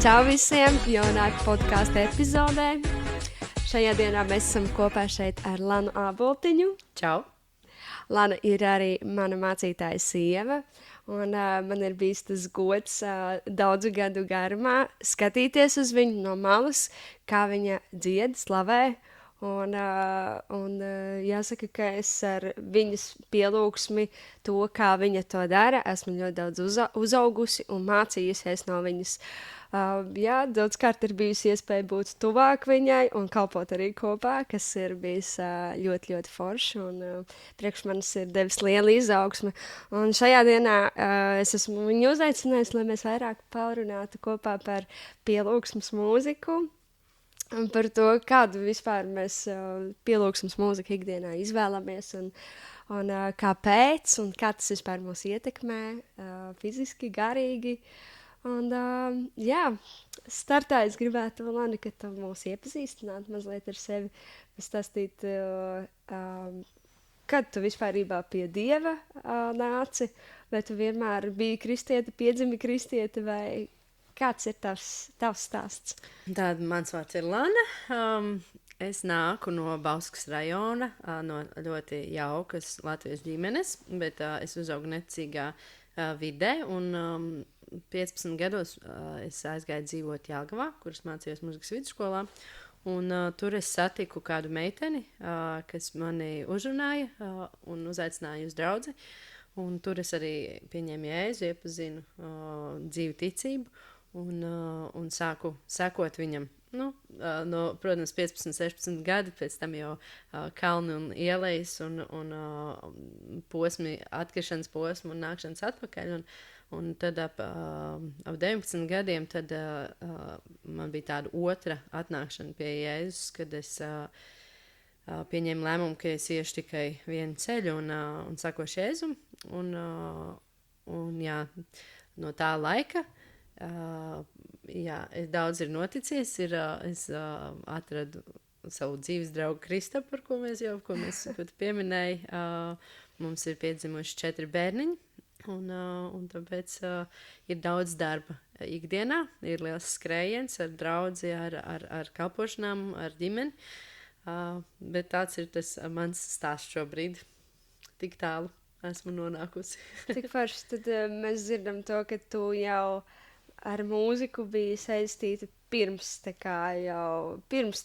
Čau visiem! Jaunāka podkāstu epizodē. Šajā dienā mēs esam kopā šeit ar Lanu Āboltiņu. Čau! Lana ir arī mana mācītāja sieva. Un, man ir bijis tas gods daudzu gadu garumā skatīties uz viņu no malas, kā viņa dzied, slavē. Un jāsaka, ka es ar viņas pielūgsmi to, kā viņa to dara, esmu ļoti daudz uzaugusi un mācījusies no viņas. Jā, daudzkārt ir bijusi iespēja būt tuvāk viņai un kalpot arī kopā, kas ir bijis ļoti, ļoti forši un priekš manis ir devis liela izaugsme. Un šajā dienā es esmu viņu uzaicinājusi, lai mēs vairāk pārunātu kopā par pielūgsmes mūziku. Un par to, kādu vispār mēs pielūgsmes mūziku ikdienā izvēlamies un kāpēc un kā tas vispār mūs ietekmē fiziski, garīgi. Un, jā, startā es gribētu, Lana, ka tu mūs iepazīstinātu mazliet ar sevi, pastāstīt, kad tu vispārībā pie Dieva nāci, vai tu vienmēr biji kristiete, piedzimi kristiete, vai kāds ir tavs stāsts? Tāda mans vārds ir Lana. Es nāku no Bauskas rajona, no ļoti jaukas latviešu ģimenes, bet es uzaugu necīgā vidē, un 15 gados es aizgāju dzīvot Jelgavā, kuras mācījos muzikas vidusskolā, un tur es satiku kādu meiteni, kas mani uzrunāja un uzaicināja uz draudzi, un tur es arī pieņēmu Jēzu, iepazinu dzīvi ticību, un sāku sekot viņam. Protams, 15, 16 gadi, pēc tam jau kalni un ielejas un posmi, atkrišanas posmi un nākšanas atpakaļ. Un tad ap 19 gadiem tad, man bija tāda otra atnākšana pie Jēzus, kad es pieņēmu lēmumu, ka es iešu tikai vienu ceļu un sakošu Jēzum. Un jā, no tā laika daudz ir noticies. Es atradu savu dzīves draugu Kristapu, par ko mēs pieminēja. Mums ir piedzimuši 4 bērniņi, un tāpēc ir daudz darba ikdienā. Ir liels skrējiens ar draudzi, ar kalpošanām, ar ģimeni. Bet tāds ir tas mans stāsts šobrīd. Tik tālu esmu nonākusi. Tik forši, tad mēs dzirdam to, ka tu jau ar mūziku bija saistīta pirms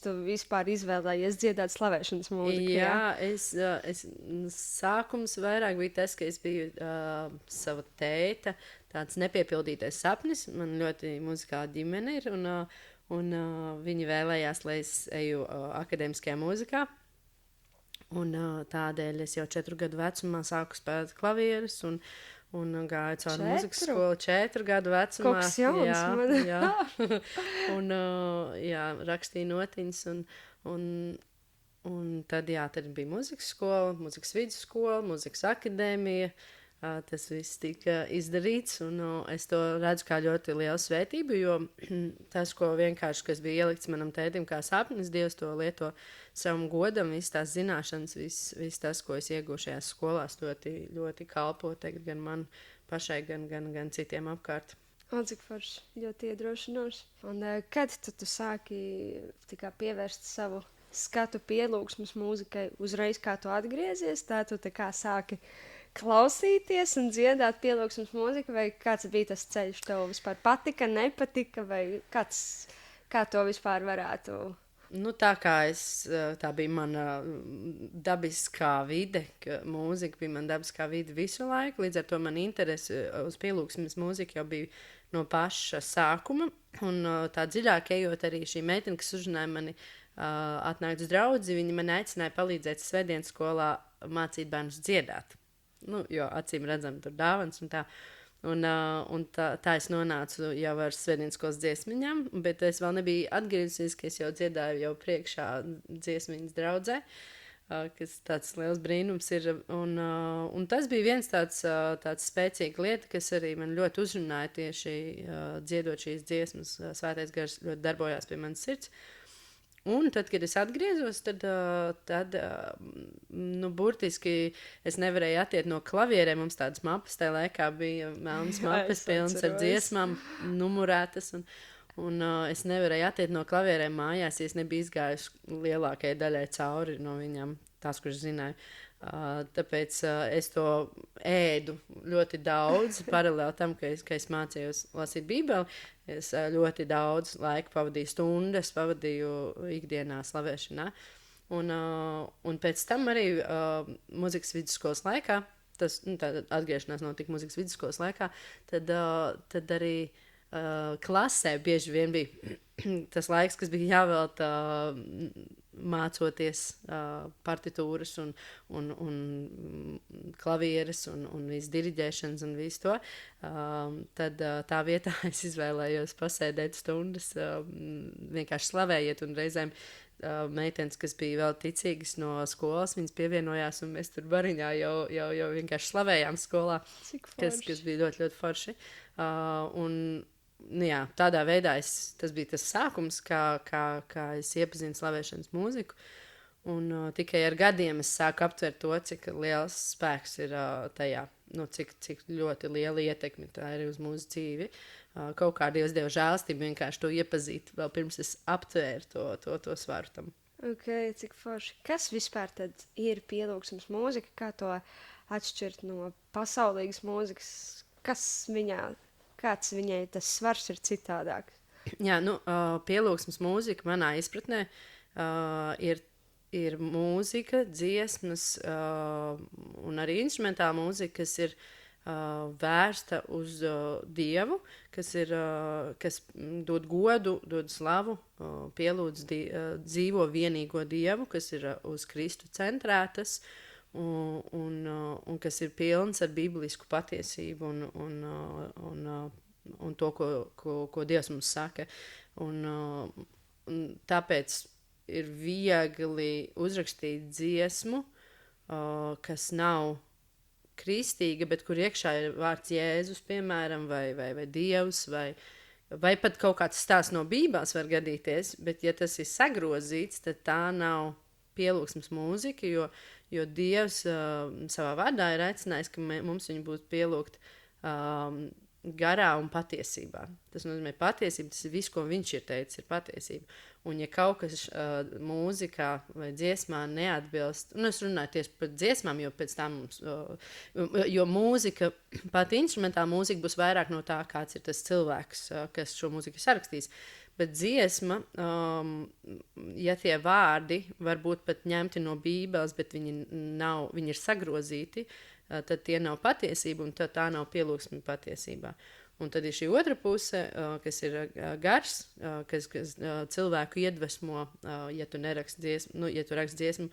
tu vispār izvēlējies dziedāt slavēšanas mūziku. Jā, sākums vairāk bija tas, ka es biju sava tēta, tāds nepiepildītais sapnis. Man ļoti muzikāla ģimene ir, un viņi vēlējās, lai es eju akadēmiskajā mūzikā. Un tādēļ es jau 4 gadu vecumā sāku spēlēt klavierus un gāju caur mūzikas skolu 4 gadu vecumā. Kaut kas jauns man. Jā. Un rakstīju notiņas un tad bija mūzikas skola, mūzikas vidusskola, mūzikas akadēmija. Tas viss tika izdarīts, un es to redzu kā ļoti lielu svētību, jo tas, kas bija ielikts manam tētim kā sapnis, Dievs to lieto savam godam, visas tās zināšanas, viss tas, ko es iegūšu šajās skolās, ļoti, ļoti kalpo tagad gan man pašai, gan citiem apkārt. Cik forši, ļoti iedrošinoši. Un kad tu sāki pievērst savu skatu pielūgsmes mūzikai uzreiz, kā tu atgriezies, tā tu sāki klausīties un dziedāt pielūgsmes mūziku, vai kāds bija tas ceļš, tev vispār patika, nepatika, vai kā to vispār varētu? Tā bija mana dabiskā vide, mūzika bija mana dabiskā vide visu laiku, līdz ar to man interese uz pielūgsmes mūziku jau bija no paša sākuma, un tā dziļāk ejot arī šī meitene, kas uzrunāja mani atnākt uz draudzi, viņa man aicināja palīdzēt svētdienas skolā mācīt bērnus dziedāt. Jo acīm redzam tur dāvans un tā. Un tā es nonācu jau ar svētdienas skolas dziesmiņām, bet es vēl nebiju atgriezusies, ka es jau dziedāju jau priekšā dziesmiņas draudzē, kas tāds liels brīnums ir. Un tas bija viens tāds spēcīga lieta, kas arī man ļoti uzrunāja tieši dziedot šīs dziesmas. Svētais gars ļoti darbojās pie manas sirds. Un tad, kad es atgriezos, tad burtiski es nevarēju attiet no klavierēm. Mums tādas mapas tajā laikā bija melnas mapas pilnas ar dziesmām, numurētas. Un es nevarēju attiekt no klavierēm mājās, ja es nebiju izgājuši lielākajai daļai cauri no viņām, tās, kuras zināju. Tāpēc es to ēdu ļoti daudz, paralēli tam, ka es mācījos lasīt Bībeli. Es ļoti daudz laika pavadīju stundas, pavadīju ikdienā slavēšanā. Un pēc tam arī muzikas vidusskolas laikā, tas atgriešanās notika muzikas vidusskolas laikā, tad arī klasē bieži vien bija tas laiks, kas bija jāvelta mācoties partitūras un klavieres un visu diriģēšanas un visu to. Tad tā vietā es izvēlējos pasēdēt stundas, vienkārši slavējiet un reizēm meitenes, kas bija vēl ticīgas no skolas, viņas pievienojās un mēs tur bariņā jau vienkārši slavējām skolā, kas bija ļoti, ļoti forši. Nu jā, tādā veidā tas bija tas sākums, kā es iepazinu slavēšanas mūziku. Un tikai ar gadiem es sāku aptvert to, cik liels spēks ir tajā, cik ļoti liela ietekme tā ir uz mūsu dzīvi. Kaut kā Dievs deva žēlstību vienkārši to iepazīt, vēl pirms es aptvēru to svaru tam. Ok, cik forši. Kas vispār tad ir pielūgsmes mūzika? Kā to atšķirt no pasaulīgas mūzikas? Kāds viņai tas svars ir citādāk? Jā, pielūgsmes mūzika manā izpratnē ir mūzika, dziesmas un arī instrumentāla mūzika, kas ir vērsta uz Dievu, kas dod godu, dod slavu, pielūdz dzīvo vienīgo Dievu, kas ir uz Kristu centrētas, un kas ir pilns ar bīblisku patiesību un to, ko Dievs mums saka. Un tāpēc ir viegli uzrakstīt dziesmu, kas nav kristīga, bet kur iekšā ir vārds Jēzus, piemēram, vai Dievs, vai pat kaut kāds stāsts no Bībeles var gadīties, bet ja tas ir sagrozīts, tad tā nav pielūgsmes mūzika, jo Dievs savā vārdā ir aicinājis, ka mums viņu būtu pielūgt garā un patiesībā. Tas nozīmē patiesība, tas ir viss, ko viņš ir teicis, ir patiesība. Un ja kaut kas mūzikā vai dziesmā neatbilst, un es runāju tieši par dziesmām, jo pēc tam mums, jo mūzika, pat instrumentāla mūzika būs vairāk no tā, kāds ir tas cilvēks, kas šo mūziku sarakstīs. Bet dziesma, ja tie vārdi var būt pat ņemti no Bībeles, bet viņi ir sagrozīti, tad tie nav patiesība, un tā nav pielūgsme patiesībā. Un tad ir šī otra puse, kas ir gars, kas cilvēku iedvesmo, ja tu neraksti dziesmu, ja tu raksti dziesmu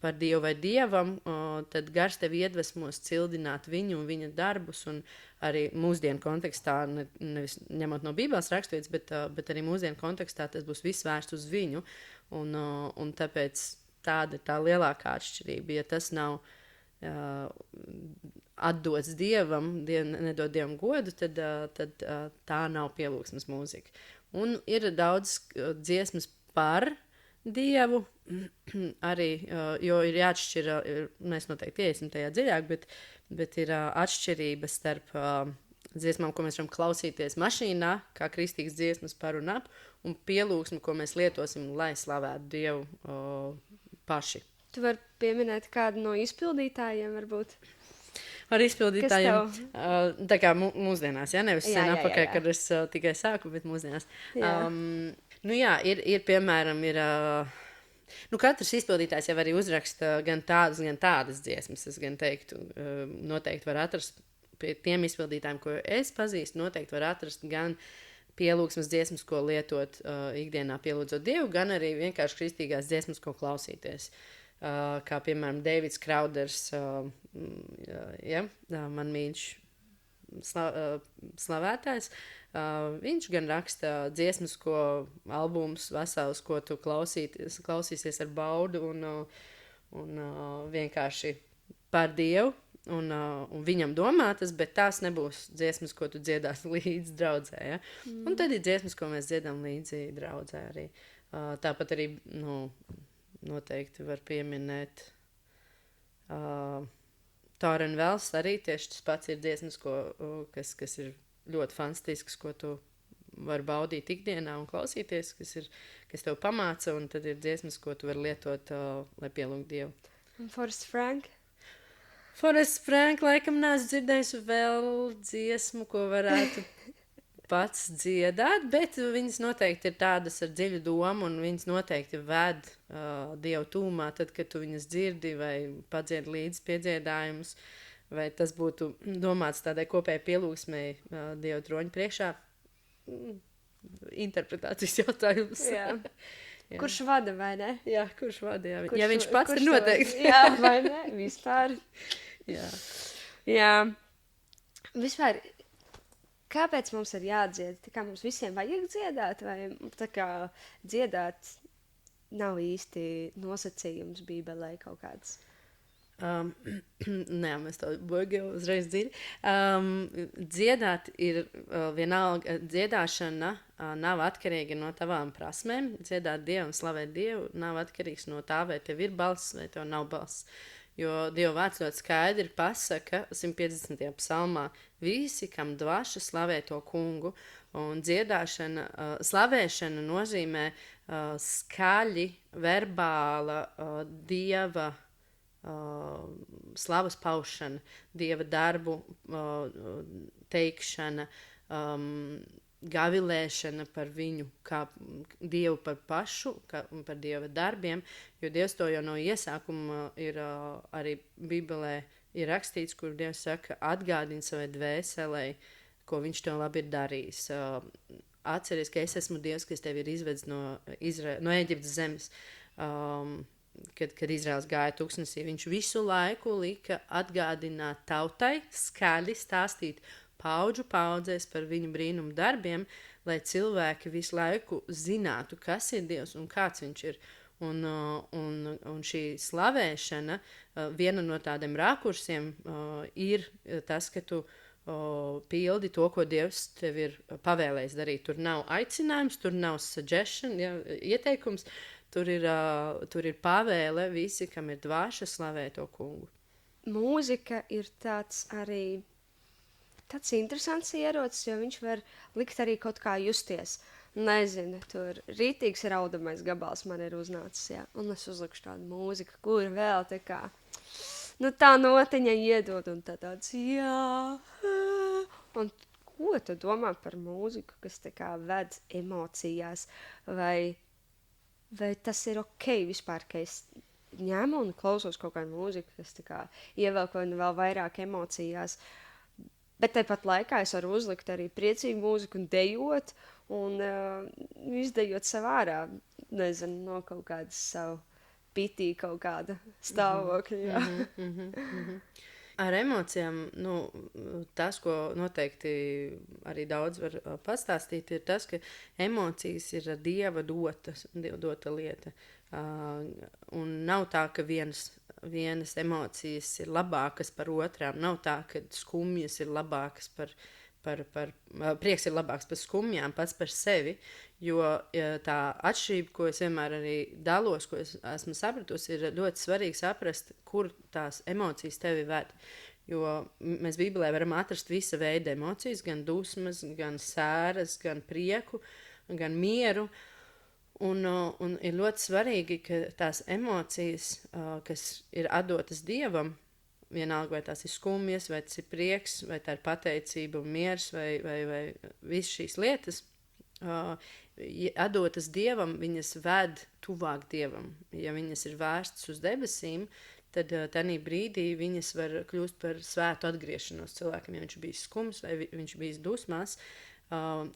par Dievu vai Dievam, tad gars tevi iedvesmos cildināt viņu un viņa darbus, un arī mūsdienu kontekstā, nevis ņemot no Bībeles raksturvietas, bet arī mūsdienu kontekstā tas būs viss vērsts uz viņu, un tāpēc tāda ir tā lielākā atšķirība, ja tas nav atdots Dievam, nedod Dievam godu, tad tā nav pielūgsmes mūzika. Un ir daudz dziesmas par Dievu, arī, jo ir jāatšķir, mēs noteikti iesim tajā dziļāk, bet ir atšķirības starp dziesmām, ko mēs varam klausīties mašīnā, kā kristīgas dziesmas par un ap, un pielūgsmu, ko mēs lietosim, lai slavētu Dievu paši. Tu vari pieminēt kādu no izpildītājiem, varbūt? Ar izpildītājiem, tā kā mūsdienās, ja? Nevis sen apakaļ, kad es tikai sāku, bet mūsdienās. Jā, ir piemēram, katrs izpildītājs jau arī uzraksta gan tādas dziesmas, es gan teiktu, noteikti var atrast pie tiem izpildītājiem, ko es pazīstu, noteikti var atrast gan pielūgsmes dziesmas, ko lietot ikdienā pielūdzot Dievu, gan arī vienkārši kristīgās dziesmas, ko klausīties. Kā piemēram Deivids Krauders, man mīļš slavētājs, viņš gan raksta dziesmas, albums vesels, ko tu klausīsies ar baudu un vienkārši par Dievu un viņam domātas, bet tās nebūs dziesmas, ko tu dziedās līdz draudzē. Ja? Un tad ir dziesmas, ko mēs dziedam līdzi draudzē arī. Tāpat arī, noteikti var pieminēt Tauren Vels arī tieši tas pats ir dziesmas, kas ir ļoti fantastisks, ko tu var baudīt ikdienā un klausīties, kas tev pamāca, un tad ir dziesmas, ko tu vari lietot, lai pielūgtu Dievu. Un Forrest Frank? Forrest Frank, laikam neesmu dzirdējusi vēl dziesmu, ko varētu pats dziedāt, bet viņas noteikti ir tādas ar dziļu domu, un viņas noteikti ved Dievu tūmā, tad, kad tu viņas dzirdi vai padzied līdz piedziedājumus, vai tas būtu domāts tādai kopēji pielūgsmei Dievu troņu priekšā. Interpretācijas jautājums. Jā. Kurš vada, vai ne? Jā, kurš vada, jā. Ja viņš pats ir noteikti. Jā, vai ne? Vispār. Jā. Jā. Vispār, kāpēc mums ir jādzied? Tā kā mums visiem vajag dziedāt, vai tā kā dziedāt nav īsti nosacījums Bībelē kaut kāds? Nē, mēs to bogi uzreiz dzirdam. Dziedāt ir vienalga, dziedāšana nav atkarīga no tavām prasmēm. Dziedāt Dievu un slavēt Dievu nav atkarīgs no tā, vai tev ir balss vai tev nav balss. Jo Dieva vārds ļoti skaidri pasaka 150. psalmā: visi, kam dvaša, slavē to kungu. Un dziedāšana, slavēšana nozīmē skaļi, verbāla Dieva slavas paušana, Dieva darbu teikšana, gavilēšana par viņu, kā Dievu par pašu, par Dieva darbiem, jo Dievs to jau no iesākuma ir arī Bībelē ir rakstīts, kur Dievs saka, atgādini savai dvēselei, ko viņš tev labi ir darījis. Atceries, ka es esmu Dievs, kas tevi ir izvedis no Ēģiptes zemes. Kad Izraels gāja tuksnesī, viņš visu laiku lika atgādināt tautai, skaļi stāstīt paudžu paudzēs par viņu brīnumu darbiem, lai cilvēki visu laiku zinātu, kas ir Dievs un kāds viņš ir. Un šī slavēšana, viena no tādiem rakursiem ir tas, ka tu pildi to, ko Dievs tev ir pavēlējis darīt. Tur nav aicinājums, tur nav suggestion, ja, ieteikums. Tur ir pavēle visi, kam ir dvāša, slavē to kungu. Mūzika ir tāds interesants ierocis, jo viņš var likt arī kaut kā justies. Nezinu, tur rītīgs raudamais gabals man ir uznācis, jā. Un es uzlikšu tādu mūziku, kur vēl tā kā, tā notiņa iedod, un tāds, jā. Un ko tu domā par mūziku, kas tā kā ved emocijās, vai tas ir ok vispār, ka es ņemu un klausos kaut kādu mūziku, kas tā kā ievelk vēl vairāk emocijās, bet tāpat laikā es varu uzlikt arī priecīgu mūziku un dejot, un izdejot sev ārā, nezinu, no kaut kādas savu pitī kaut kāda stāvokļa. Ar emocijām, tas, ko noteikti arī daudz var pastāstīt, ir tas, ka emocijas ir Dieva dota lieta. Un nav tā, ka vienas emocijas ir labākas par otrām. Nav tā, ka skumjas ir labākas prieks ir labāks par skumjām pats par sevi, jo tā atšķirība, ko es vienmēr arī dalos, ko es esmu sapratusi, ir ļoti svarīgi saprast, kur tās emocijas tevi ved. Jo mēs Bībelē varam atrast visa veida emocijas, gan dusmas, gan sēras, gan prieku, gan mieru. Un ir ļoti svarīgi, ka tās emocijas, kas ir atdotas Dievam, vienalga, vai tās ir skumjas, vai tas ir prieks, vai tā ir pateicība un miers, vai visas šīs lietas, atdotas Dievam, viņas ved tuvāk Dievam. Ja viņas ir vērstas uz debesīm, tad tanī brīdī viņas var kļūst par svētu atgriešanos cilvēkam, ja viņš bijis skums vai viņš bijis dusmās.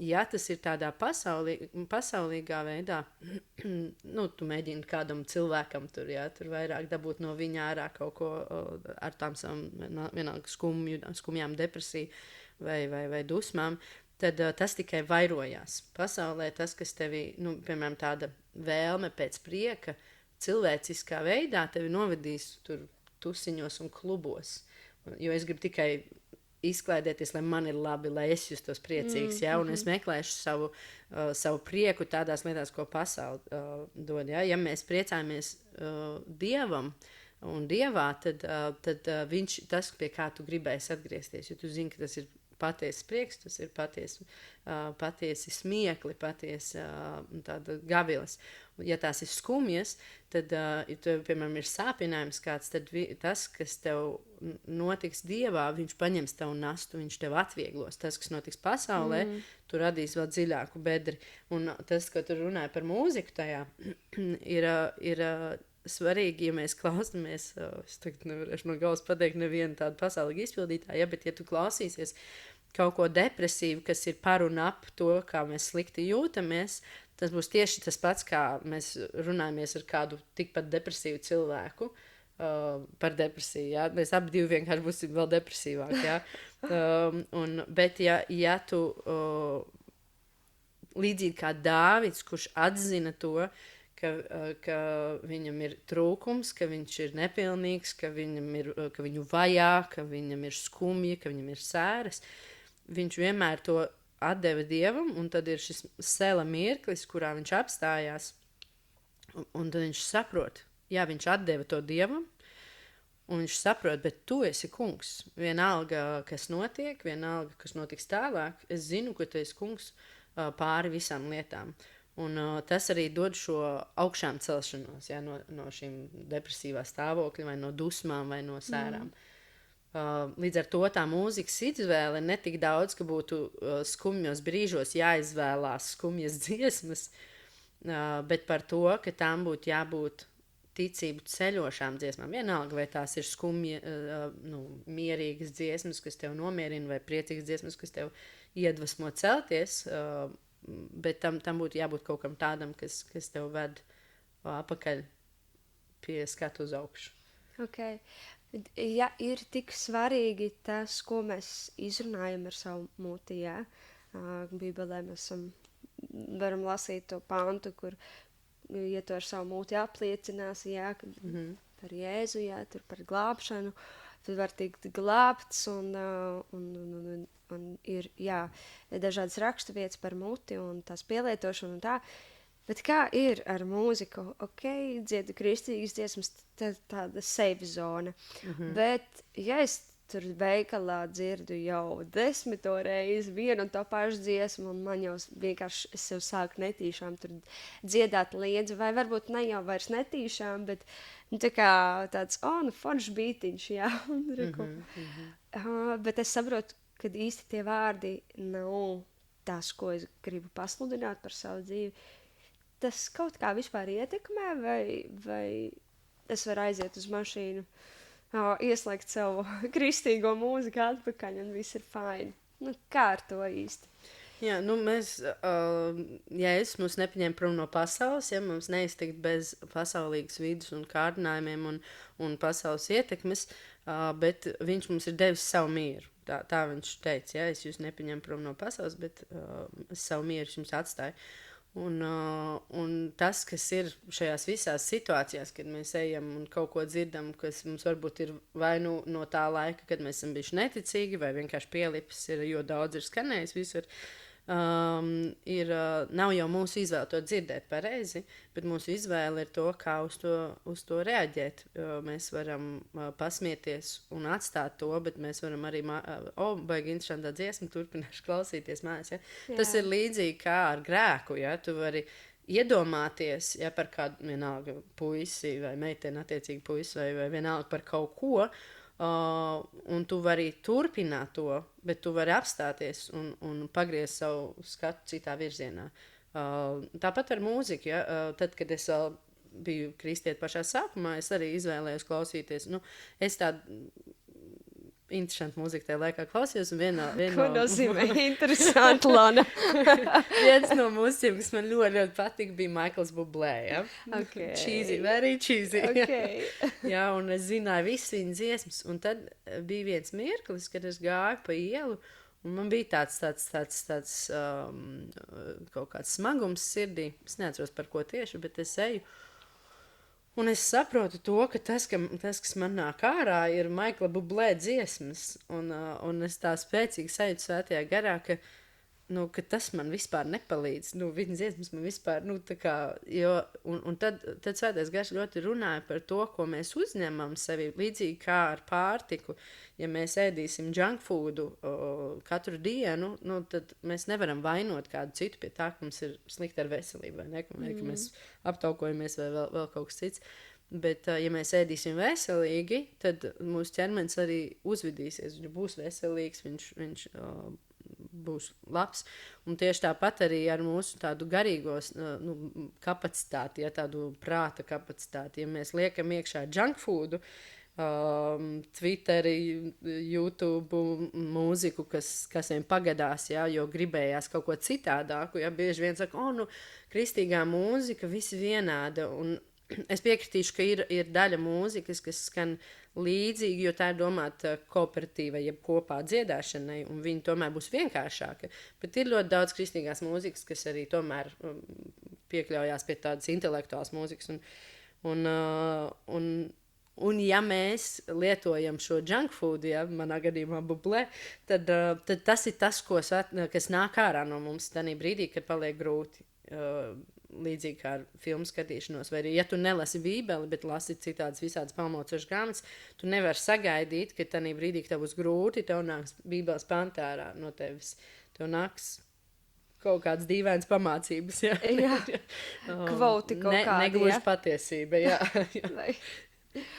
Ja tas ir tādā pasaulīgā veidā, tu mēģini kādam cilvēkam tur vairāk dabūt no viņa ārā kaut ko ar tām savām vienalga skumjām, depresiju vai dusmām, tad tas tikai vairojās. Pasaulē tas, kas tevi, piemēram, tāda vēlme pēc prieka, cilvēciskā veidā tevi novedīs tur tusiņos un klubos. Jo es gribu tikai izklaidēties, lai man ir labi, lai es justos priecīgs, un es meklēšu savu prieku tādās lietās, ko pasaule dod. Ja mēs priecājamies Dievam un Dievā, tad viņš tas, pie kā tu gribēsi atgriezties, jo tu zini, ka tas ir patiesi prieks, tas ir patiesi smiekli, patiesi tāda gavilas. Ja tās ir skumjas, tad, ja tev, piemēram, ir sāpinājums kāds, tad tas, kas tev notiks Dievā, viņš paņems tavu nastu, viņš tev atvieglos. Tas, kas notiks pasaulē, tu radīs vēl dziļāku bedri. Un tas, ko tu runāji par mūziku tajā, ir svarīgi, ja mēs klausāmies, es tagad nevarēšu no galvas pateikt nevienu tādu pasaulīgu izpildītāju, ja, bet ja tu klausīsies kaut ko depresīvu, kas ir par un ap to, kā mēs slikti jūtamies, tas būs tieši tas pats, kā mēs runājamies ar kādu tikpat depresīvu cilvēku par depresiju. Ja? Mēs abi vienkārši būsim vēl depresīvāki. Ja? Bet ja tu līdzīgi kā Dāvids, kurš atzina to, ka viņam ir trūkums, ka viņš ir nepilnīgs, ka viņu vajā, ka viņam ir skumji, ka viņam ir sēras, viņš vienmēr to atdeva Dievam, un tad ir šis sela mirklis, kurā viņš apstājās, un tad viņš saprot, jā, viņš atdeva to Dievam, un viņš saprot, bet tu esi kungs. Vienalga, kas notiek, vienalga, kas notiks tālāk, es zinu, ka tu esi kungs pāri visām lietām. Un tas arī dod šo augšām celšanos, ja, no šīm depresīvā stāvokļa, vai no dusmām, vai no sērām. Līdz ar to tā mūzikas izvēle ne tik daudz, ka būtu skumjos brīžos jāizvēlās skumjas dziesmas, bet par to, ka tām būtu jābūt ticību ceļošām dziesmām. Vienalga, vai tās ir mierīgas dziesmas, kas tev nomierina, vai priecīgas dziesmas, kas tev iedvesmo celties, bet tam būtu jābūt kaut kam tādam, kas tev ved apakaļ pie skatu uz augšu. Okay. Ja ir tik svarīgi tas, ko mēs izrunājam ar savu muti, jā. Bībelē mēs varam lasīt to pantu, kur, ja tu ar savu muti apliecinās, jā, par Jēzu, jā, tur par glābšanu, tad var tikt glābts un ir, jā, dažādas raksturvietas par muti un tās pielietošanu un tā. Bet kā ir ar mūziku? Ok, dziedu kristīgas dziesmas, tāda safe zona. Bet, ja es tur veikalā dzirdu jau 10. reizi vienu un to pašu dziesmu, un man jau vienkārši es sev sāku netīšām tur dziedāt liedzi, vai varbūt ne jau vairs netīšām, bet tā kā tāds, foršs bītiņš, jā. Bet es saprotu, ka īsti tie vārdi nav tās, ko es gribu pasludināt par savu dzīvi. Tas kaut kā vispār ietekmē, vai es varu aiziet uz mašīnu, ieslēgt savu kristīgo mūziku atpakaļ un viss ir fine. Kā ar to īsti? Jā, mēs, mums nepaņem prom no pasaules, ja mums neiztikt bez pasaulīgas vidas un kārdinājumiem un pasaules ietekmes, bet viņš mums ir devis savu mieru. Tā viņš teica, ja, es jūs nepaņem prom no pasaules, bet savu mieru jums atstāju. Un tas, kas ir šajās visās situācijās, kad mēs ejam un kaut ko dzirdam, kas mums varbūt ir vai no tā laika, kad mēs esam bijuši neticīgi, vai vienkārši pielipis, jo daudz ir skanējis visur, nav jau mūsu izvēle to dzirdēt pareizi, bet mūsu izvēle ir to, kā uz to reaģēt. Mēs varam pasmieties un atstāt to, bet mēs varam arī, baigi interesantā dziesma, turpināšu klausīties mājās. Ja? Tas ir līdzīgi kā ar grēku, ja? Tu vari iedomāties, ja par kādu vienalga puisi vai meiteni, attiecīgi puisi vai vienalga par kaut ko, un tu vari turpināt to, bet tu vari apstāties un pagriezt savu skatu citā virzienā. Tāpat ar mūziku, ja? Tad, kad es vēl biju kristieti pašā sākumā, es arī izvēlējos klausīties. Es tādu interesantu mūziku tajā laikā klausījos. Ko nozīmē interesanti, Lana? Viens no mūziķiem, kas man ļoti, ļoti patika, bija Maikls Bublé. Ja? Okay. Cheesy, very cheesy. Okay. Jā, un es zināju visas viņas dziesmas. Un tad bija viens mirklis, kad es gāju pa ielu, un man bija tāds kaut kāds smagums sirdī. Es neatceros par ko tieši, bet es eju. Un es saprotu to, ka tas, kas man nāk ārā, ir Maikla Bublé dziesmas. Un es tā spēcīgi sajūtu svētajā garā, ka ka tas man vispār nepalīdz. Viņa dziesmas man vispār, tā kā, un tad Svētais Gars ļoti runāja par to, ko mēs uzņemam sevi, līdzīgi kā ar pārtiku. Ja mēs ēdīsim junk foodu katru dienu, tad mēs nevaram vainot kādu citu pie tā, ka mums ir slikti ar veselību, vai ne, ka mēs aptaukojamies vai vēl kaut kas cits. Bet, ja mēs ēdīsim veselīgi, tad mūsu ķermenis arī uzvedīsies, viņš būs veselīgs, viņš būs labs. Un tieši tāpat arī ar mūsu tādu garīgo kapacitāti, tādu prāta kapacitāti. Ja mēs liekam iekšā junk foodu, Twitteri, YouTube, mūziku, kas viņiem pagadās, jo gribējās kaut ko citādāku. Bieži vien saka, kristīgā mūzika, visi vienāda. Un es piekritīšu, ka ir daļa mūzikas, kas skan līdzīgi, jo tā ir domāta kooperatīva, jeb kopā dziedāšanai, un viņa tomēr būs vienkāršāka. Bet ir ļoti daudz kristīgās mūzikas, kas arī tomēr piekļaujās pie tādas intelektuālas mūzikas. Un ja mēs lietojam šo junk food, manā gadījumā bublē, tad tas ir tas, kas nāk ārā no mums tajā brīdī, kad paliek grūti. Līdzīgi kā ar filmu skatīšanos, vai arī, ja tu nelasi bībeli, bet lasi citādas visādas pamocošas grāmatas, tu nevari sagaidīt, ka tajā brīdī, kad tev būs grūti, tev nāks bībeles pantārā no tevis. Tev nāks kaut kādas dīvainas pamācības, Jā, kvoti kaut kādi, negluži patiesība,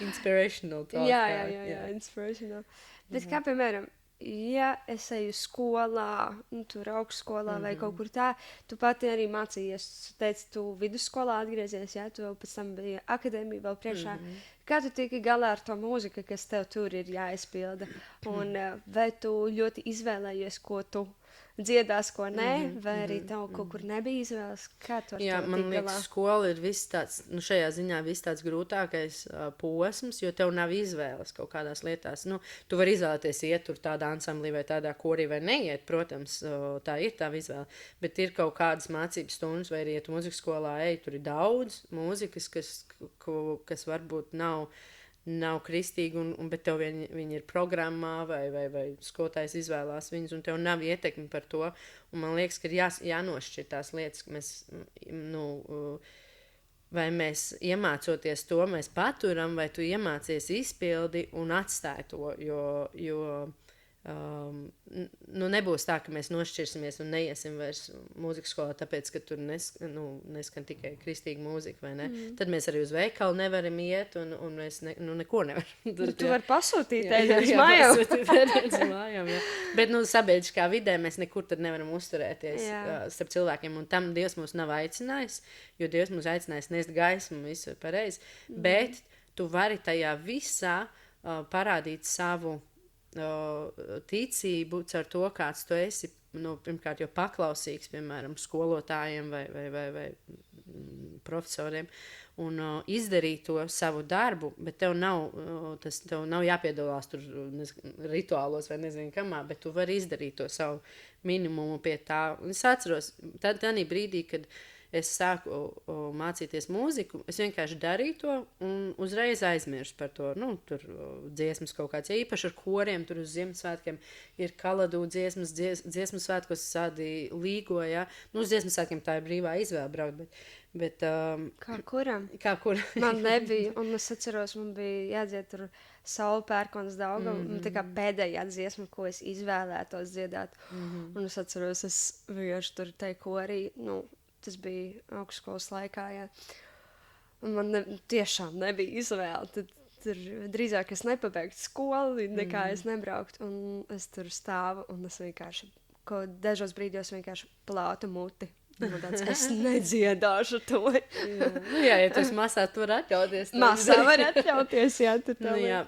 Inspirational talk. Jā, inspirational. Bet kā, piemēram, ja es eju skolā, tur augšskolā vai kaut kur tā, tu pati arī mācījies, tu teici, tu vidusskolā atgriezies, tu pēc tam bija akadēmija vēl priekšā. Kā tu tiki galā ar to mūziku, kas tev tur ir jāizpilda? Un vai tu ļoti izvēlējies, ko tu dziedās, ko nē, vai arī tev kaut kur nebija izvēles? Kā tu ar to man liekas, skola ir viss tāds, šajā ziņā viss tāds grūtākais posms, jo tev nav izvēles kaut kādās lietās. Tu vari izvēlēties iet tur tādā ansamblī vai tādā korī vai neiet, protams, tā ir tā izvēle, bet ir kaut kādas mācības stundas, vai arī, ja tu mūzikas skolā tur ir daudz mūzikas, kas varbūt nav kristīgi, bet tev viņi ir programmā vai skolotājs izvēlās viņus, un tev nav ietekmi par to. Un man liekas, ka ir jānošķir tās lietas, ka mēs, vai mēs iemācoties to, mēs paturam, vai tu iemācies izpildi un atstāj to, jo nebūs tā, ka mēs nošķirsimies un neiesim vairs mūzikas skolā, tāpēc, ka tur neskan tikai kristīga mūzika, vai ne? Tad mēs arī uz veikalu nevaram iet, un mēs neko nevaram. Tu vari pasūtīt ēdienas mājām. Bet, sabiedriskā vidē mēs nekur tad nevaram uzturēties starp cilvēkiem, un tam Dievs mūs nav aicinājis, jo Dievs mūs aicinājis nest gaismu, visu ir pareizi, bet tu vari tajā visā parādīt savu ticību caur to, kāds tu esi, pirmkārt jau paklausīgs, piemēram, skolotājiem vai profesoriem, un izdarīt to savu darbu, bet tev nav jāpiedalās tur rituālos vai nezinu kamā, bet tu vari izdarīt to savu minimumu pie tā. Es atceros, tādā brīdī, kad es sāku mācīties mūziku, es vienkārši darīju to un uzreiz aizmirsu par to. Tur dziesmas kaut kāds, īpaši ar koriem, tur uz Ziemassvētkiem ir kaladu dziesmas, dziesmu svētkos sādi līgo, uz Dziesmu svētkiem tā ir brīvā izvēle braukt, bet Kā kuram? Kuram? Man nebija, un es atceros, man bija jādzied tur Saula pērkons Daugava, tā kā pēdējā dziesma, ko es izvēlētos dziedāt. Un es atceros, es vienkārši tur teiktu arī, tas bija augstskolas laikā, Un man tiešām nebija izvēle. Tad tur drīzāk es nepabeigtu skolu, nekā es nebrauktu. Un es tur stāvu, un es vienkārši, dažos brīdos vienkārši plātu muti. Es nedziedāšu to. Ja tu esi masā, tu vari atļauties. Masā var atļauties,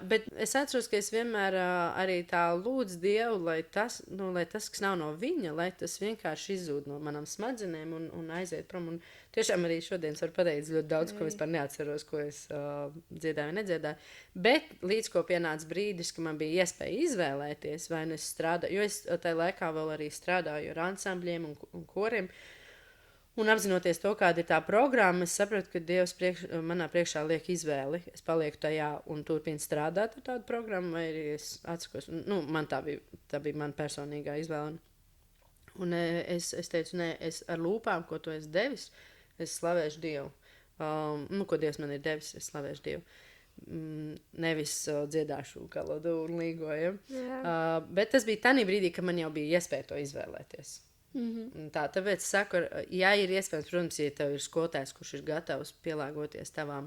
bet es atceros, ka es vienmēr arī tā lūdzu Dievu, lai tas, kas nav no viņa, lai tas vienkārši izzūd no manām smadzenēm un aiziet prom. Un tiešām arī šodien es varu pateikt ļoti daudz, ko vispār neatceros, ko es dziedāju vai nedziedāju. Bet līdz ko pienāca brīdis, ka man bija iespēja izvēlēties, vai es strādāju, jo es tajā laikā vēl arī strādāju ar ansambļiem un koriem. Un apzinoties to, kāda ir tā programma, es sapratu, ka Dievs manā priekšā liek izvēli. Es palieku tajā un turpinu strādāt ar tādu programmu, vai arī es atsakos. Tā bija mana personīgā izvēle. Un es teicu, nē, es ar lūpām, ko tu esi devis, es slavēšu Dievu. Ko Dievs man ir devis, es slavēšu Dievu. Nevis dziedāšu kalodu un līgoju. Jā. Bet tas bija tādā brīdī, kad man jau bija iespēja to izvēlēties. Tāpēc es saku, ja ir iespējams, protams, ja tev ir skolotājs, kurš ir gatavs pielāgoties tavām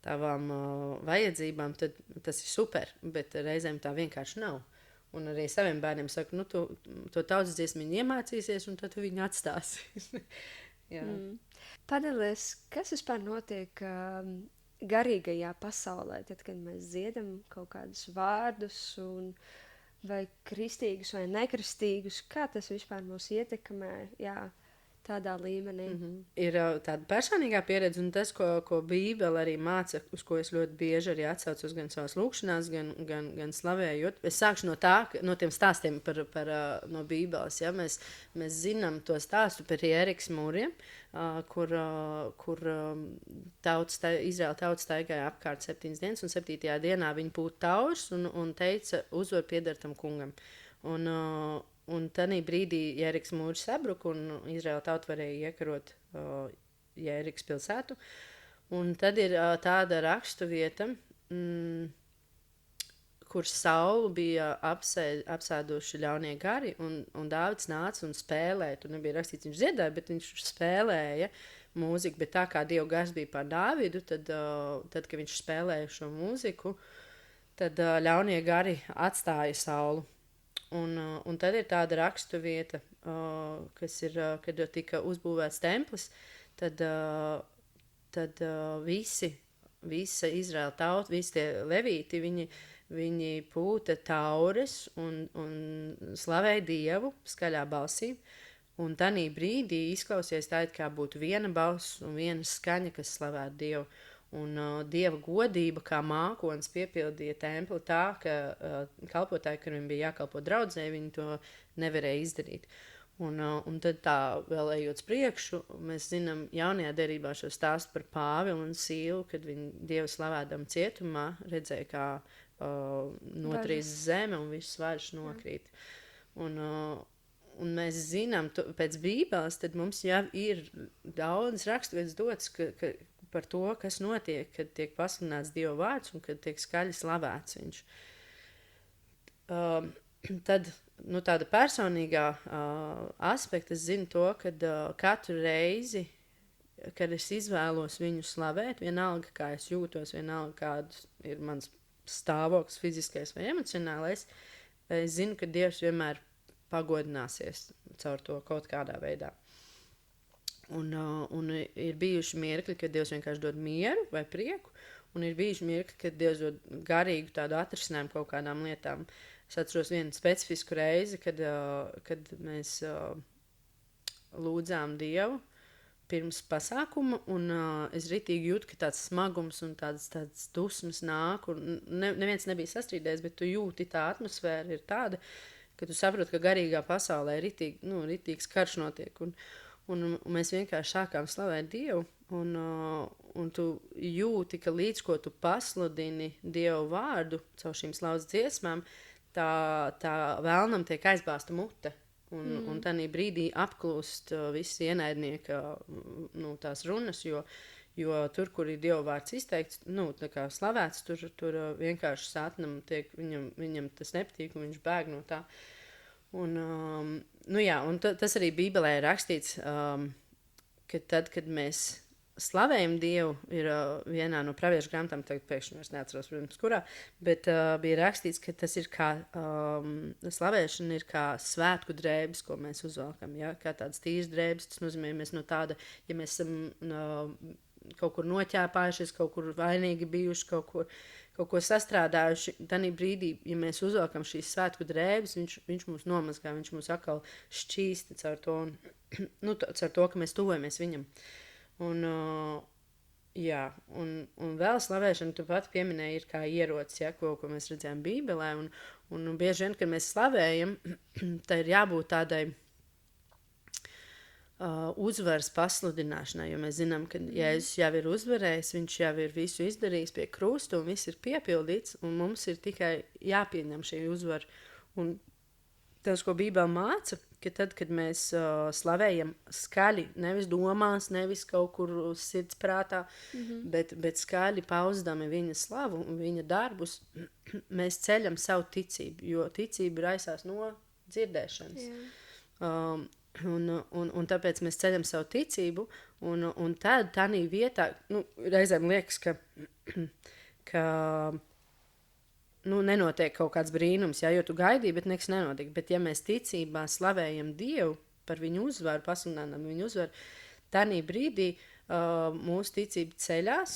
vajadzībām, tad tas ir super, bet reizēm tā vienkārši nav. Un arī saviem bērniem saku, to tautas dziesmu viņi iemācīsies, un tad tu viņu atstāsi. Padalies, kas vispār notiek garīgajā pasaulē, tad, kad mēs dziedam kaut kādus vārdus, vai kristīgus, vai nekristīgus, kā tas vispār mūs ietekmē, tādā līmenī? Ir tāda personīgā pieredze, un tas, ko Bībele arī māca, uz ko es ļoti bieži arī atsaucos gan savās lūkšanās, gan slavējot. Es sākšu no tiem stāstiem no Bībeles. Ja? Mēs zinām to stāstu par Jērikas mūriem, kur Izraēla tauta staigāja apkārt 7 dienas, un 7. dienā viņi pūta taurus un teica, uzvar pieder tam kungam. Un tanī brīdī Jērikas mūris sabruka, un Izraēla tauta varēja iekarot Jērikas pilsētu. Un tad ir tāda rakstu vieta, kur Saulu bija apsēduši ļaunie gari, un Dāvids nāca un spēlēja. Tur nebija rakstīts, viņš dziedāja, bet viņš spēlēja mūziku. Bet tā kā Dieva gars bija pār Dāvidu, tad, kad viņš spēlēja šo mūziku, tad ļaunie gari atstāja Saulu. Un tad ir tāda rakstu vieta, kas ir, kad tika uzbūvēts templis, tad visa Izraēla tauta, visi tie levīti, viņi pūta taures un slavēja Dievu skaļā balsī. Un tanī brīdī izklausies tā, kā būtu viena balss un viena skaņa, kas slavētu Dievu. Un Dieva godība, kā mākonis, piepildīja templi tā, ka kalpotāji, kad viņiem bija jākalpo draudzē, viņi to nevarēja izdarīt. Un tad tā vēl ejot priekšu, mēs zinām jaunajā derībā šo stāstu par Pāvilu un Sīlu, kad viņi Dievu slavēdam cietumā, redzēja, kā notrīs zeme un viss vairs nokrīt. Un mēs zinām, pēc Bībeles, tad mums jau ir daudz raksturvietas dotas, par to, kas notiek, kad tiek pasludināts Dieva vārds un kad tiek skaļi slavēts viņš. Tad, tāda personīgā aspekta, es zinu to, kad katru reizi, kad es izvēlos viņu slavēt, vienalga, kā es jūtos, vienalga, kāds ir mans stāvoklis, fiziskais vai emocionālais, es zinu, ka Dievs vienmēr pagodināsies caur to kaut kādā veidā. Un ir bijuši mirkļi, kad Dievs vienkārši dod mieru vai prieku, un ir bijuši mirkļi, kad Dievs dod garīgu tādu atrisinājumu kaut kādām lietām. Es atceros vienu specifisku reizi, kad mēs lūdzām Dievu pirms pasākuma, un es ritīgi jūtu, ka tāds smagums un tāds dusmas nāk, un neviens nebija sastrīdējis, bet tu jūti, tā atmosfēra ir tāda, ka tu saproti, ka garīgā pasaulē ritīgs karš notiek, un mēs vienkārši sākām slavēt Dievu, un tu jūti, ka līdz ko tu pasludini Dievu vārdu caur šīm slavas dziesmām, tā vēlnam tiek aizbāzta mute. Un tādā brīdī apklūst visi ienaidnieki tās runas, jo tur, kur ir Dieva vārds izteikts, tā kā slavēts, tur vienkārši sātnam viņam tas nepatīk, un viņš bēg no tā. Un tas arī Bībelē ir rakstīts, ka tad, kad mēs slavējam Dievu, ir vienā no praviešu grāmatām, tagad pēkšņi vairs neatceros, protams, kurā, bet bija rakstīts, ka tas ir kā, slavēšana ir kā svētku drēbes, ko mēs uzvalkam, ja? Kā tādas tīras drēbes, tas nozīmē, mēs no tāda, ja mēs esam kaut kur noķēpājušies, kaut kur vainīgi bijuši, kaut ko sastrādājuši, tanī brīdī, ja mēs uzvalkam šīs svētku drēbes, viņš mūs nomazgā, viņš mūs atkal šķīsta caur to, caur to, ka mēs tuvojamies viņam. Un vēl slavēšana, tu pat pieminēji, ir kā ierocis, ja, ko mēs redzējām Bībelē, un bieži vien, kad mēs slavējam, tā ir jābūt tādai uzvaras pasludināšanai, jo mēs zinām, ka Jēzus jau ir uzvarējis, viņš jau ir visu izdarījis pie krusta, un viss ir piepildīts, un mums ir tikai jāpieņem šī uzvara. Un tas, ko Bībele māca, ka tad, kad mēs slavējam skaļi, nevis domās, nevis kaut kur sirds prātā, bet skaļi pauzdami viņa slavu un viņa darbus, mēs ceļam savu ticību, jo ticība raisās no dzirdēšanas. Un tāpēc mēs ceļam savu ticību, un tad tādā vietā, reizēm liekas, ka nenotiek kaut kāds brīnums, jo tu gaidīji, bet nekas nenotiek. Bet ja mēs ticībā slavējam Dievu par viņu uzvaru, pasludinām viņu uzvaru, tādā brīdī mūsu ticība ceļās,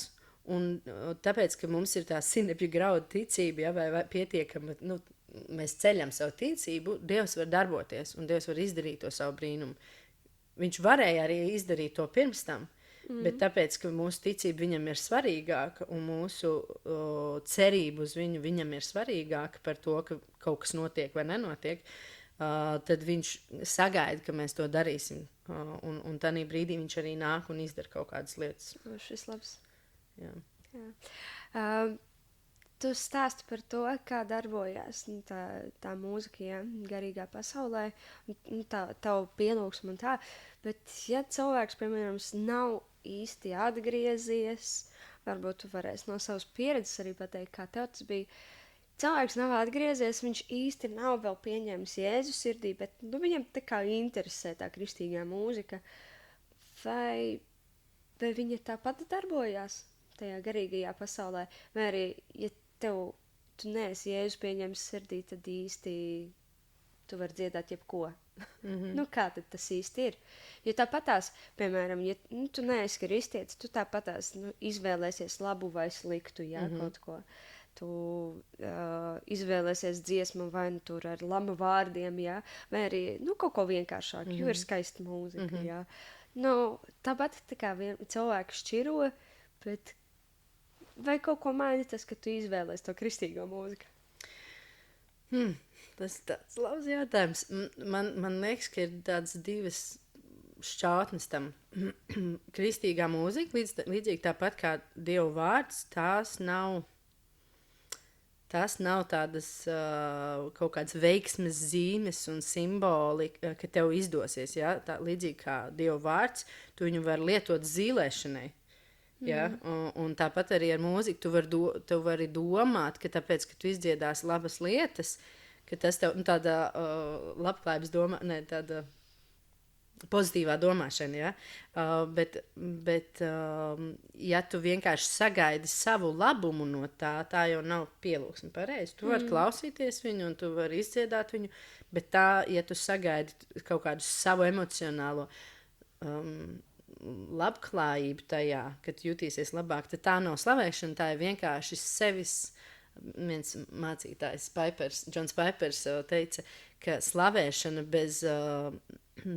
un tāpēc, ka mums ir tā sinepju grauda ticība, ja, vai pietiekama, mēs ceļam savu ticību, Dievs var darboties, un Dievs var izdarīt to savu brīnumu. Viņš varēja arī izdarīt to pirms tam, bet tāpēc, ka mūsu ticība viņam ir svarīgāka un mūsu cerība uz viņu viņam ir svarīgāka par to, ka kaut kas notiek vai nenotiek, tad viņš sagaida, ka mēs to darīsim. Un tādā brīdī viņš arī nāk un izdara kaut kādas lietas. Šis labs. Jā. Tu stāsti par to, kā darbojās tā mūzika, ja, garīgā pasaulē, tavu pielūgsmu un tā, bet ja cilvēks, piemēram, nav īsti atgriezies, varbūt tu varēsi no savas pieredzes arī pateikt, kā tev tas bija, cilvēks nav atgriezies, viņš īsti nav vēl pieņēmis Jēzu sirdī, bet viņam tā kā interesē tā kristīgā mūzika, vai viņa tāpat darbojās tajā garīgajā pasaulē, vai arī, ja tu neesi Jēzu pieņems sirdī, tad īsti tu vari dziedāt jebko. Kā tad tas īsti ir? Jo tāpatās, piemēram, ja tu neesi kristietis, tu tāpatās izvēlēsies labu vai sliktu, kaut ko. Tu izvēlēsies dziesmu vai tur ar lama vārdiem, vai arī kaut ko vienkāršāk, jo ir skaista mūzika. Tāpat tā kā cilvēku šķiro, bet vai kaut ko maini tas, ka tu izvēlēsi to kristīgo mūziku? Tas ir tāds labs jautājums. Man liekas, ka ir tādas divas šķautnes tam. Kristīgā mūzika, līdzīgi tāpat kā Dieva vārds, tās nav tādas kaut kādas veiksmes zīmes un simboli, ka tev izdosies. Ja? Līdzīgi kā Dieva vārds, tu viņu vari lietot zīlēšanai. Ja? Un tāpat arī ar mūziku tu vari domāt, ka tāpēc, ka tu izdziedāsi labas lietas, ka tas tev tāda labklājības tāda pozitīvā domāšana, ja? Bet ja tu vienkārši sagaidi savu labumu no tā jau nav pielūgsme pareizi. Tu vari klausīties viņu un tu vari izdziedāt viņu, bet tā, ja tu sagaidi kaut kādu savu emocionālo labklājību tajā, kad jutīsies labāk, tad tā nav slavēšana, tā ir vienkārši sevis. Viens mācītājs, Džons Paipers, teica, ka slavēšana bez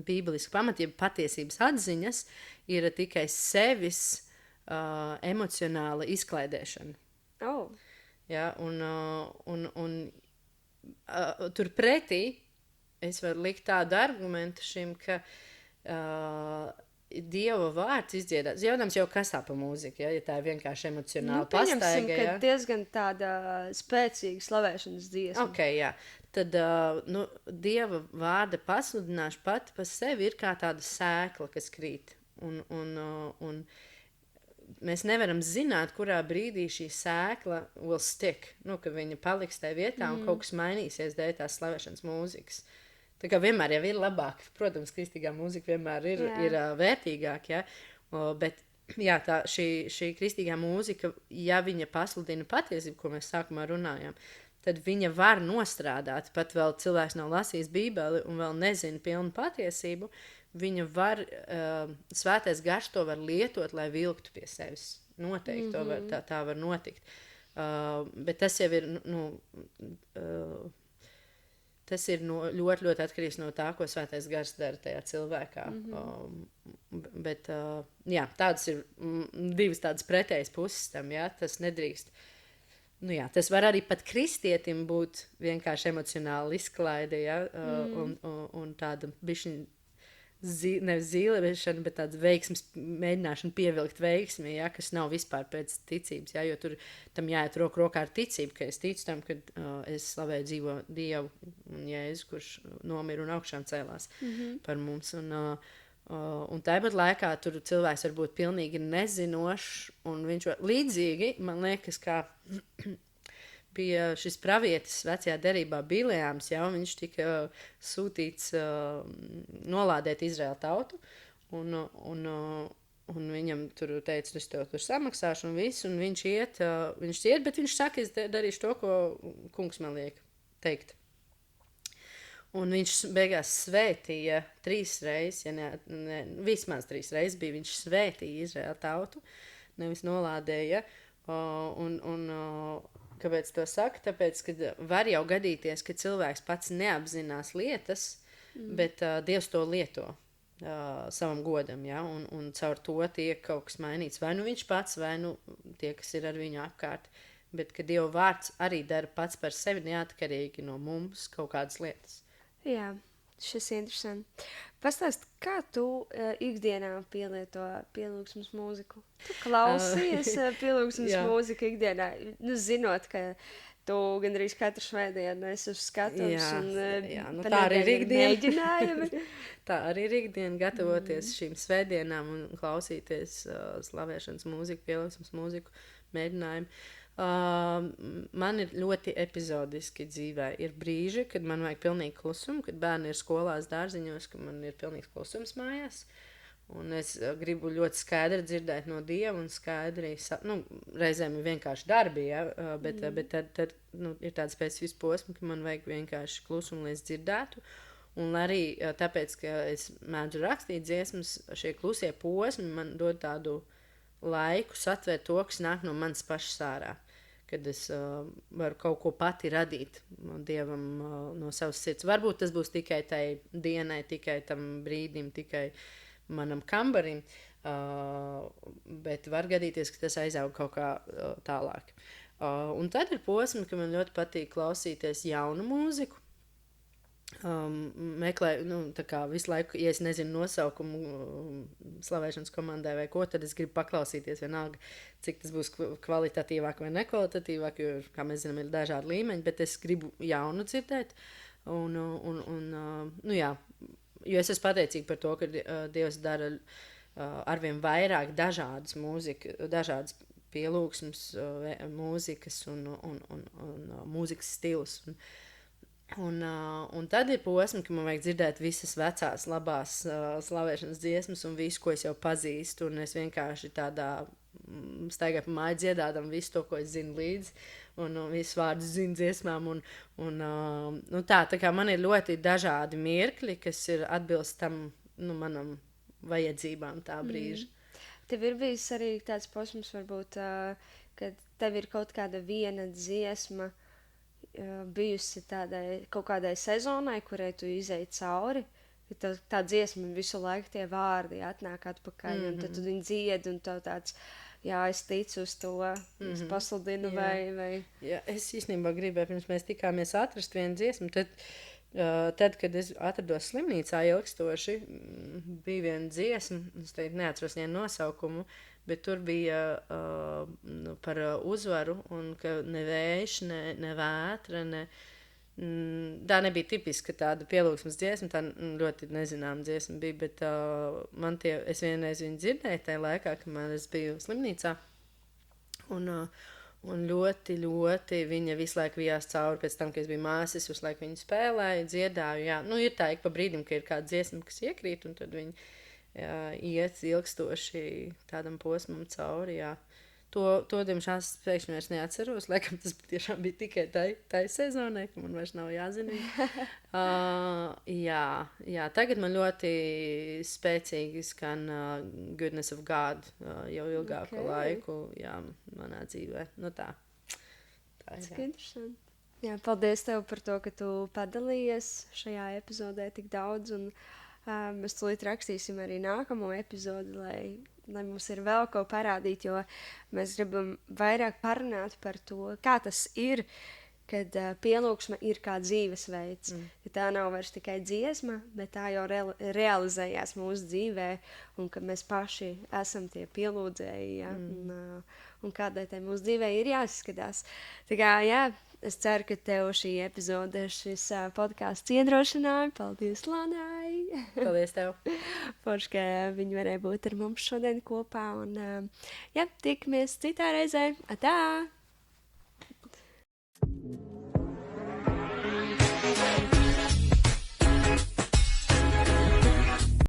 bībelisku pamata, jeb patiesības atziņas, ir tikai sevis emocionāla izklaidēšana. Ja, un turpretī es varu likt tādu argumentu šim, ka Dieva vārds izdziedās. Jautājums jau kas tā pa mūziku, ja tā ir vienkārši emocionāli pastaiga. Pieņemsim, ka diezgan tāda spēcīga slavēšanas dziesma. Jā. Tad Dieva vārda pasludināšana pati pa sevi ir kā tāda sēkla, kas krīt. Un mēs nevaram zināt, kurā brīdī šī sēkla will stick. Ka viņa paliks tajā vietā un kaut kas mainīsies dēļ tās slavēšanas mūzikas. Tā kā vienmēr jau ir labāk, protams, kristīgā mūzika vienmēr ir vērtīgāk, ja? Bet šī kristīgā mūzika, ja viņa pasludina patiesību, ko mēs sākumā runājām, tad viņa var nostrādāt, pat vēl cilvēks nav lasījis Bībeli un vēl nezina pilnu patiesību, viņa var, svētais gars to var lietot, lai vilktu pie sevis. Noteikti tā var notikt. Bet tas jau ir, tas ir ļoti, ļoti atkarīgs no tā, ko svētais gars dara tajā cilvēkā. Bet tādas ir divas tādas pretējas puses tam, tas nedrīkst. Tas var arī pat kristietim būt vienkārši emocionāli izklaide, un tāda bišķiņ nevis zīlēšana, bet tāds veiksmes mēģināšana pievilkt veiksmi, ja, kas nav vispār pēc ticības, ja, jo tur tam jāiet roku rokā ar ticību, ka es ticu tam, ka es slavēju dzīvo Dievu un Jēzu, kurš nomira un augšām cēlās par mums. Un tāpat laikā tur cilvēks var būt pilnīgi nezinošs, un viņš var līdzīgi, man liekas, kā bija šis pravietis vecajā derībā Bilejāms, ja, un viņš tika sūtīts nolādēt Izraēlu tautu, un viņam tur teica, es tev tur samaksāšu un viss, un viņš iet, bet viņš saka, es darīšu to, ko kungs man liek teikt. Un viņš beigās svētīja 3 reizes, ja vismaz 3 reizes bija, viņš svētīja Izraēlu tautu, nevis nolādēja, kāpēc to saka? Tāpēc, ka var jau gadīties, ka cilvēks pats neapzinās lietas, bet Dievs to lieto savam godam, ja? Un caur to tiek kaut kas mainīts. Vai nu viņš pats, vai nu tie, kas ir ar viņu apkārt. Bet, ka Dieva vārds arī dara pats par sevi neatkarīgi no mums kaut kādas lietas. Jā, šis ir interesanti. Pastāst, kā tu ikdienā pielieto pielūgsmes mūziku? Tu klausies pielūgsmes mūziku ikdienā, nu, zinot, ka tu gandrīz katru svētdienu esi uz skatuves un tā arī ir ikdiena. Mēģinājumi. Tā arī ir ikdiena gatavoties šīm svētdienām un klausīties slavēšanas mūziku, pielūgsmes mūziku mēģinājumu. Man ir ļoti epizodiski dzīvē. Ir brīži, kad man vajag pilnīgi klusumu, kad bērni ir skolās, dārziņos, ka man ir pilnīgs klusums mājās. Un es gribu ļoti skaidri dzirdēt no Dieva un skaidri, reizēm ir vienkārši darbi, ja, bet tad ir tāds specifisks posms, ka man vajag vienkārši klusumu, lai es dzirdētu. Un arī tāpēc, ka es mēdzu rakstīt dziesmas, šie klusie posmi man dod tādu laiku satvērt to, kas nāk no manas pašas ārā. Kad es varu kaut ko pati radīt Dievam no savas sirds. Varbūt tas būs tikai tai dienai, tikai tam brīdim, tikai manam kambarim, bet var gadīties, ka tas aizaug kaut kā tālāk. Un tad ir posmi, ka man ļoti patīk klausīties jaunu mūziku. Meklēju, tā kā visu laiku, ja es nezinu nosaukumu slavēšanas komandai vai ko, tad es gribu paklausīties vienalga, cik tas būs kvalitatīvāk vai nekvalitatīvāk, jo, kā mēs zinām, ir dažādi līmeņi, bet es gribu jaunu dzirdēt, jā, jo es esmu pateicīga par to, ka Dievs dara arvien vairāk dažādas pielūgsmes mūzikas un mūzikas stilus. Un tad ir posmi, ka man vajag dzirdēt visas vecās, labās slavēšanas dziesmas un visu, ko es jau pazīstu. Un es vienkārši tādā staigā pa māju dziedādam visu to, ko es zinu līdzi. Un visus vārdus zinu dziesmām. Tā kā man ir ļoti dažādi mirkļi, kas ir atbilst tam manam vajadzībām tā brīža. Tev ir bijis arī tāds posms, varbūt, kad tev ir kaut kāda viena dziesma, bijusi kaut kādai sezonai, kurai tu izēji cauri, ka tā dziesma visu laiku tie vārdi atnāk atpakaļ, un tad tu viņu dziedi, un tev tāds, jā, es ticu uz to, es pasludinu, vai... Jā, es īstenībā gribēju, pirms mēs tikāmies atrast vienu dziesmu, tad, kad es atrados slimnīcā ilgstoši, bija viena dziesma, es teikt neatceros vienu nosaukumu, bet tur bija par uzvaru, un ka ne vējš, ne vētra, tā nebija tipiska tāda pielūgsmes dziesma, tā ļoti nezināma dziesma bija, bet es vienreiz viņu dzirdēju tajā laikā, kad es biju slimnīcā, un ļoti, ļoti viņa visu laiku vijās cauri pēc tam, kad es biju mājās, es visu laiku viņu spēlēju, dziedāju, jā, ir tā ik pa brīdim, ka ir kāda dziesma, kas iekrīt, un tad viņi iet ilgstoši tādam posmam cauri, jā. To diemžēl es pēkšņi vairs neatceros, laikam tas tiešām bija tikai tai sezonai, ka man vairs nav jāzina. Jā, tagad man ļoti spēcīgi skan Goodness of God jau ilgāku laiku, jā, manā dzīvē. Tā. Cik interesanti. Jā, paldies tev par to, ka tu padalījies šajā epizodē tik daudz, un mēs tūlīt rakstīsim arī nākamo epizodi, lai mums ir vēl ko parādīt, jo mēs gribam vairāk parunāt par to, kā tas ir kad pielūgsme ir kā dzīvesveids. Ka tā nav vairs tikai dziesma, bet tā jau realizējās mūsu dzīvē, un ka mēs paši esam tie pielūdzēji, ja? Un kādai tai mūsu dzīvē ir jāizskatās. Tā kā, jā, es ceru, ka tev šī epizode, šis podkāsts iedrošināja. Paldies, Lanai! Paldies tev! Forši, ka viņi varēja būt ar mums šodien kopā. Un, jā, tikamies citā reizē. Atā!